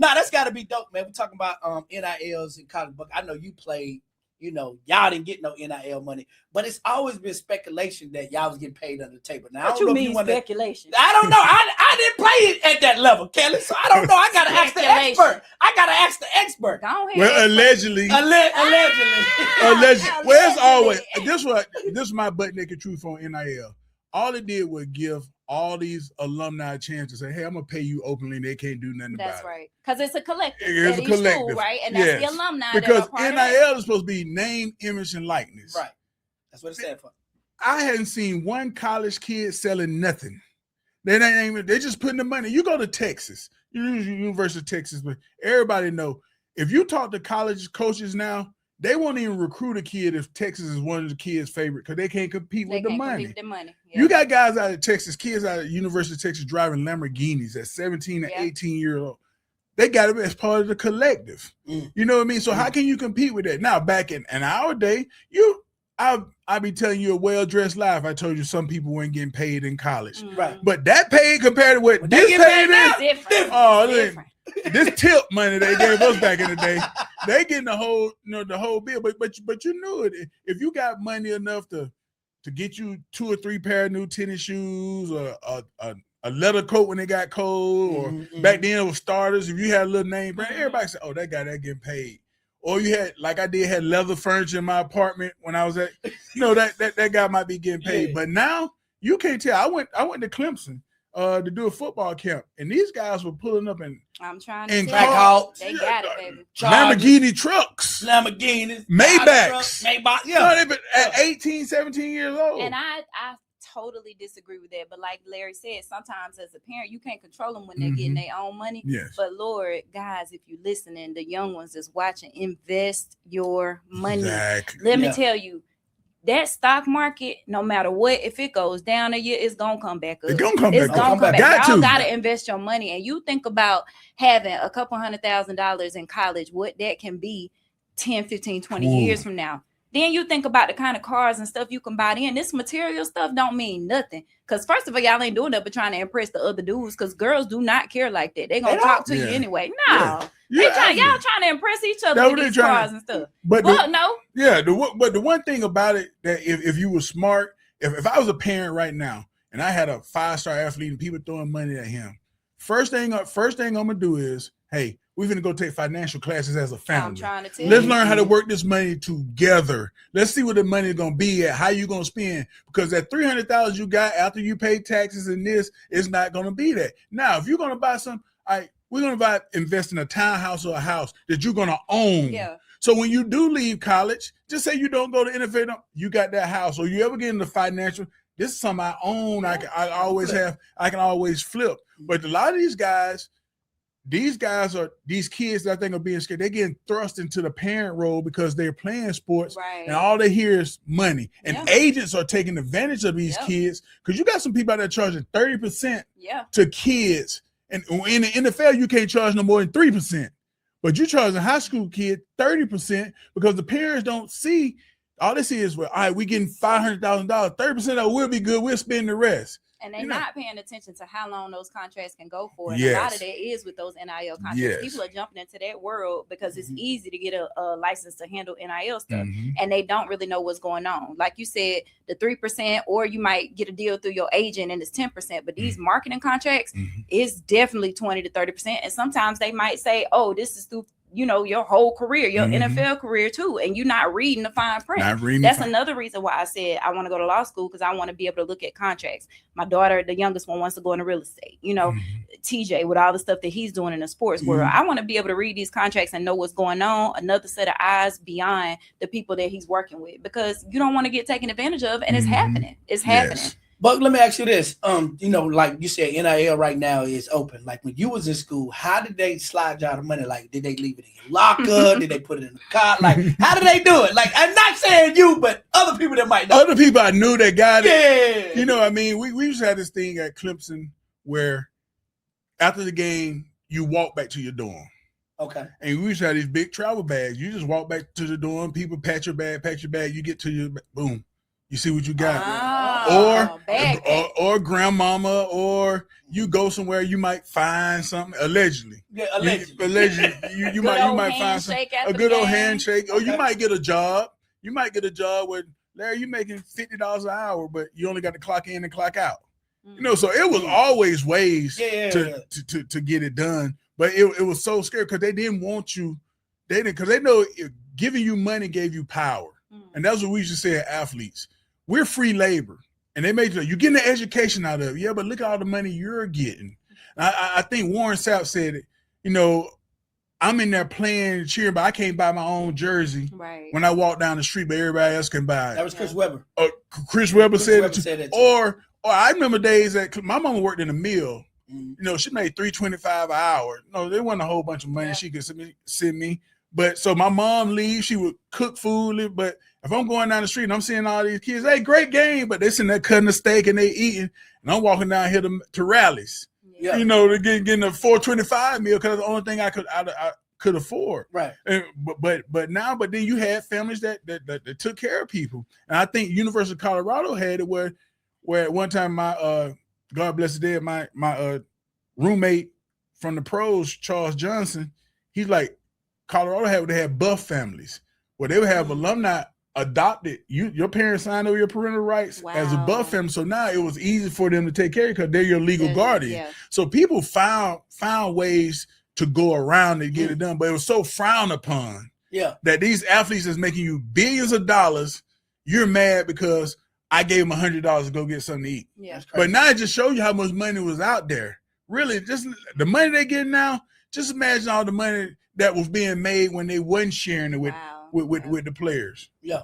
Nah, that's got to be dope, man. We're talking about NILs in college, but I know you played. Y'all didn't get no NIL money, but it's always been speculation that y'all was getting paid under the table. Now, what you mean speculation? I don't know. I didn't play it at that level, Kelly, so I don't know. I gotta ask the expert. Go ahead, well, allegedly. Allegedly. Well, it's always this is my butt naked truth on NIL. All it did was give all these alumni a chance to say, "Hey, I'm gonna pay you openly." And they can't do nothing about it. That's right, because it's a collective. It's a collective, school, right? And that's the alumni. Because NIL is supposed to be name, image, and likeness. Right. That's what it stands for. I hadn't seen one college kid selling nothing. They're just putting the money. You go to Texas, University of Texas, but everybody know if you talk to college coaches now, they won't even recruit a kid if Texas is one of the kids' favorite because they can't compete with the money. Yeah. You got guys out of Texas, kids out of University of Texas driving Lamborghinis at 17 and 18 years old. They got it as part of the collective. You know what I mean? So how can you compete with that? Now, back in our day, I'll be telling you a well-dressed lie if I told you some people weren't getting paid in college. Right. But that paid compared to what this paid is different. Oh, different. This tip money they gave us back in the day, they getting the whole bill. But you knew it. If you got money enough to get you 2 or 3 pair of new tennis shoes or a leather coat when it got cold, or back then it was starters. If you had a little name brand, everybody said, "Oh, that guy that getting paid." Or you had, like I did, had leather furniture in my apartment when I was at, that guy might be getting paid. Yeah. But now you can't tell. I went to Clemson to do a football camp, and these guys were pulling up in. I'm trying to tell you. They got it, baby. Lamborghini trucks. Lamborghinis. Maybachs. Maybach, yeah. No, at 18, 17 years old. And I totally disagree with that. But like Larry said, sometimes as a parent, you can't control them when they're getting their own money. Yes. But Lord, guys, if you're listening, the young ones that's watching, invest your money. Exactly. Let me tell you, that stock market, no matter what, if it goes down a year, it's gonna come back up. It's gonna come back. Y'all gotta invest your money. And you think about having a couple $100,000 in college, what that can be 10, 15, 20 years from now. Then you think about the kind of cars and stuff you can buy in. This material stuff don't mean nothing. Because first of all, y'all ain't doing that but trying to impress the other dudes, because girls do not care like that. They gonna talk to you anyway. No. Y'all trying to impress each other with these cars and stuff. But no. Yeah, but the one thing about it, that if you were smart, if I was a parent right now and I had a 5-star athlete and people throwing money at him, first thing I'm gonna do is, hey, we're going to go take financial classes as a family. Let's learn how to work this money together. Let's see what the money is going to be at, how you going to spend. Because that $300,000 you got after you pay taxes and this is not going to be that. Now, if you're going to buy some, we're going to invest in a townhouse or a house that you're going to own. Yeah. So when you do leave college, just say you don't go to NFL, you got that house, or you ever get into financial, this is something I own. I can always flip. But a lot of these kids that I think are being scared. They're getting thrust into the parent role because they're playing sports, and all they hear is money. And agents are taking advantage of these kids, because you got some people out there charging 30% to kids. And in the NFL, you can't charge no more than 3%. But you're charging a high school kid 30% because the parents don't see. All they see is, well, all right, we getting $500,000. 30% of it will be good. We'll spend the rest. And they're not paying attention to how long those contracts can go for. And a lot of that is with those NIL contracts. Yes. People are jumping into that world because it's easy to get a license to handle NIL stuff. And they don't really know what's going on. Like you said, the 3%, or you might get a deal through your agent and it's 10%. But these marketing contracts is definitely 20 to 30%. And sometimes they might say, oh, this is through your whole career, your NFL career too, and you're not reading the fine print. That's another reason why I said I want to go to law school, because I want to be able to look at contracts. My daughter, the youngest one, wants to go into real estate. TJ, with all the stuff that he's doing in the sports world, I want to be able to read these contracts and know what's going on. Another set of eyes beyond the people that he's working with, because you don't want to get taken advantage of, and it's happening. It's happening. But let me ask you this. Like you said, NIL right now is open. Like when you was in school, how did they slide y'all the money? Like, did they leave it in your locker? Did they put it in the car? Like, how did they do it? Like, I'm not saying you, but other people that might know. Other people I knew that got it. Yeah. We used to have this thing at Clemson where after the game, you walk back to your dorm. Okay. And we used to have these big travel bags. You just walk back to the dorm, people pat your bag, you get to your boom. You see what you got. or grandmama, or you go somewhere, you might find something allegedly. Yeah, allegedly. You might find a good old handshake, or you might get a job. You might get a job where, Larry, you're making $50 an hour, but you only got to clock in and clock out. So it was always ways to get it done, but it was so scary because they didn't want you. Because they know giving you money gave you power. And that's what we used to say as athletes. We're free labor. And they made you getting the education out of it. Yeah, but look at all the money you're getting. I think Warren Sapp said it, I'm in there playing, cheering, but I can't buy my own jersey when I walk down the street, but everybody else can buy it. That was Chris Webber. Chris Webber said it too. Or I remember days that my mama worked in a mill. She made $3.25 an hour. No, there wasn't a whole bunch of money she could send me. But so my mom leaves, she would cook food. But if I'm going down the street and I'm seeing all these kids, hey, great game, but they sitting there cutting a steak and they eating, and I'm walking down here to rallies. Yeah. They're getting a $4.25 meal because that's the only thing I could afford. Right. And, but then you had families that took care of people, and I think University of Colorado had it where at one time my God bless the dead, my roommate from the pros, Charles Johnson, he's like, Colorado would have buff families where they would have alumni adopted. Your parents signed over your parental rights as a buff family. So now it was easy for them to take care of you because they're your legal guardian. Yeah. So people found ways to go around and get it done, but it was so frowned upon that these athletes is making you billions of dollars. You're mad because I gave them $100 to go get something to eat. Yeah. But now it just shows you how much money was out there. Really, just the money they get now, just imagine all the money that was being made when they wasn't sharing it with the players. Yeah.